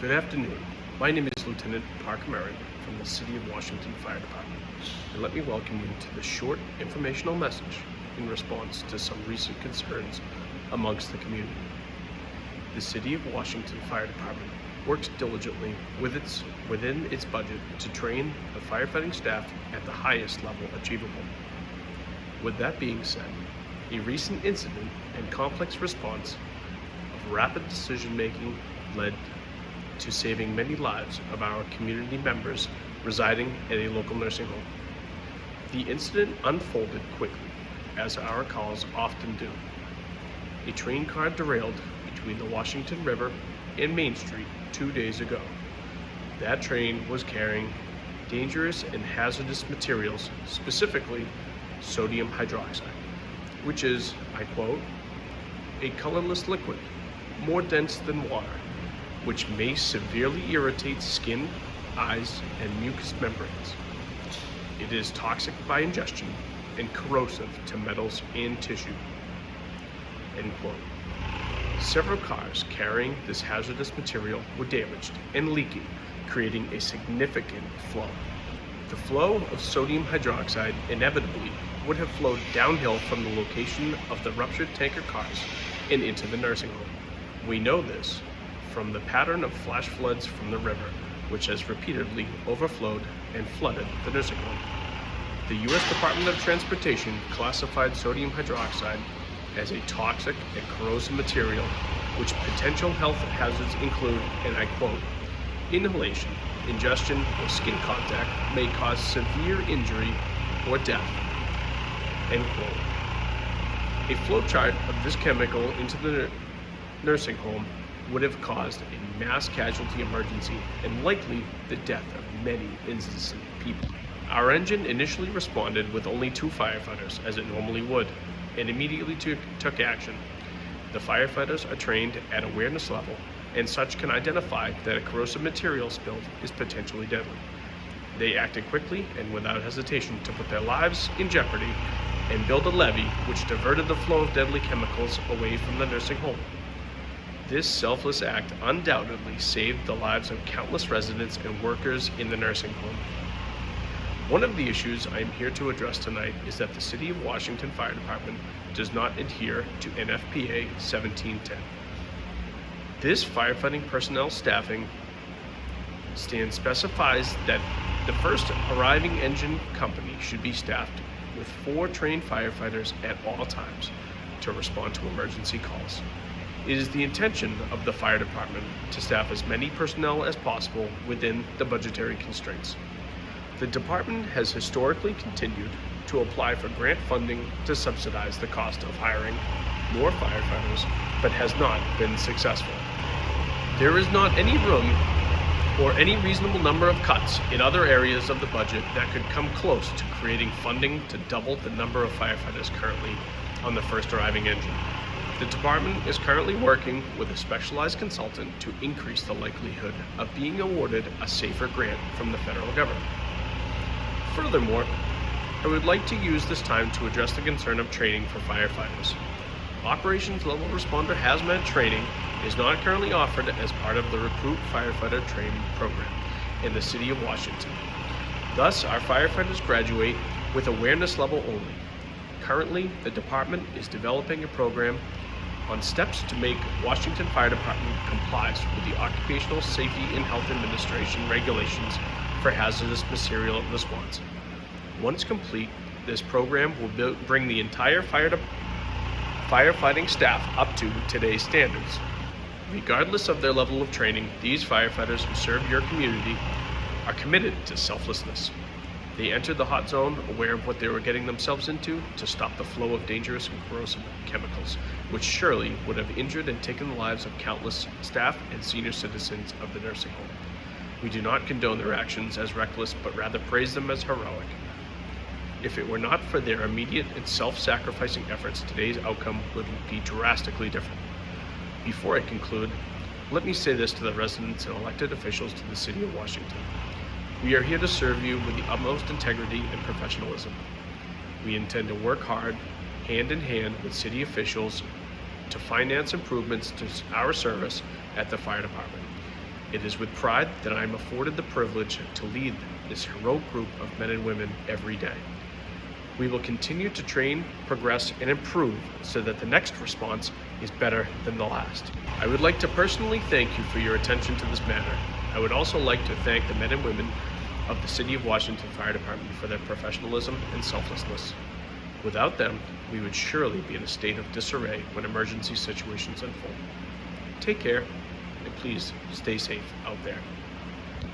Good afternoon. My name is Lieutenant Parker Merritt from the City of Washington Fire Department, and let me welcome you to this short informational message in response to some recent concerns amongst the community. The City of Washington Fire Department works diligently within its budget to train the firefighting staff at the highest level achievable. With that being said, a recent incident and complex response of rapid decision-making led to saving many lives of our community members residing at a local nursing home. The incident unfolded quickly, as our calls often do. A train car derailed between the Washington River and Main Street 2 days ago. That train was carrying dangerous and hazardous materials, specifically sodium hydroxide, which is, I quote, a colorless liquid, more dense than water, which may severely irritate skin, eyes, and mucous membranes. It is toxic by ingestion and corrosive to metals and tissue. End quote. Several cars carrying this hazardous material were damaged and leaking, creating a significant flow. The flow of sodium hydroxide inevitably would have flowed downhill from the location of the ruptured tanker cars and into the nursing home. We know this from the pattern of flash floods from the river, which has repeatedly overflowed and flooded the nursing home. The U.S. Department of Transportation classified sodium hydroxide as a toxic and corrosive material, which potential health hazards include, and I quote, inhalation, ingestion, or skin contact may cause severe injury or death, end quote. A flow chart of this chemical into the nursing home would have caused a mass casualty emergency and likely the death of many innocent people. Our engine initially responded with only 2 firefighters, as it normally would, and immediately took action. The firefighters are trained at awareness level, and such can identify that a corrosive material spilled is potentially deadly. They acted quickly and without hesitation to put their lives in jeopardy and build a levee which diverted the flow of deadly chemicals away from the nursing home. This selfless act undoubtedly saved the lives of countless residents and workers in the nursing home. One of the issues I am here to address tonight is that the City of Washington Fire Department does not adhere to NFPA 1710. This firefighting personnel staffing standard specifies that the first arriving engine company should be staffed with 4 trained firefighters at all times to respond to emergency calls. It is the intention of the fire department to staff as many personnel as possible within the budgetary constraints. The department has historically continued to apply for grant funding to subsidize the cost of hiring more firefighters, but has not been successful. There is not any room or any reasonable number of cuts in other areas of the budget that could come close to creating funding to double the number of firefighters currently on the first arriving engine. The department is currently working with a specialized consultant to increase the likelihood of being awarded a safer grant from the federal government. Furthermore, I would like to use this time to address the concern of training for firefighters. Operations Level Responder Hazmat training is not currently offered as part of the Recruit Firefighter Training Program in the City of Washington. Thus, our firefighters graduate with awareness level only. Currently, the department is developing a program on steps to make Washington Fire Department complies with the Occupational Safety and Health Administration regulations for hazardous material response. Once complete, this program will bring the entire firefighting staff up to today's standards. Regardless of their level of training, these firefighters who serve your community are committed to selflessness. They entered the hot zone aware of what they were getting themselves into to stop the flow of dangerous and corrosive chemicals, which surely would have injured and taken the lives of countless staff and senior citizens of the nursing home. We do not condone their actions as reckless, but rather praise them as heroic. If it were not for their immediate and self-sacrificing efforts, today's outcome would be drastically different. Before I conclude, let me say this to the residents and elected officials to the City of Washington. We are here to serve you with the utmost integrity and professionalism. We intend to work hard, hand in hand with city officials, to finance improvements to our service at the fire department. It is with pride that I am afforded the privilege to lead this heroic group of men and women every day. We will continue to train, progress, and improve so that the next response is better than the last. I would like to personally thank you for your attention to this matter. I would also like to thank the men and women of the City of Washington Fire Department for their professionalism and selflessness. Without them, we would surely be in a state of disarray when emergency situations unfold. Take care, and please stay safe out there.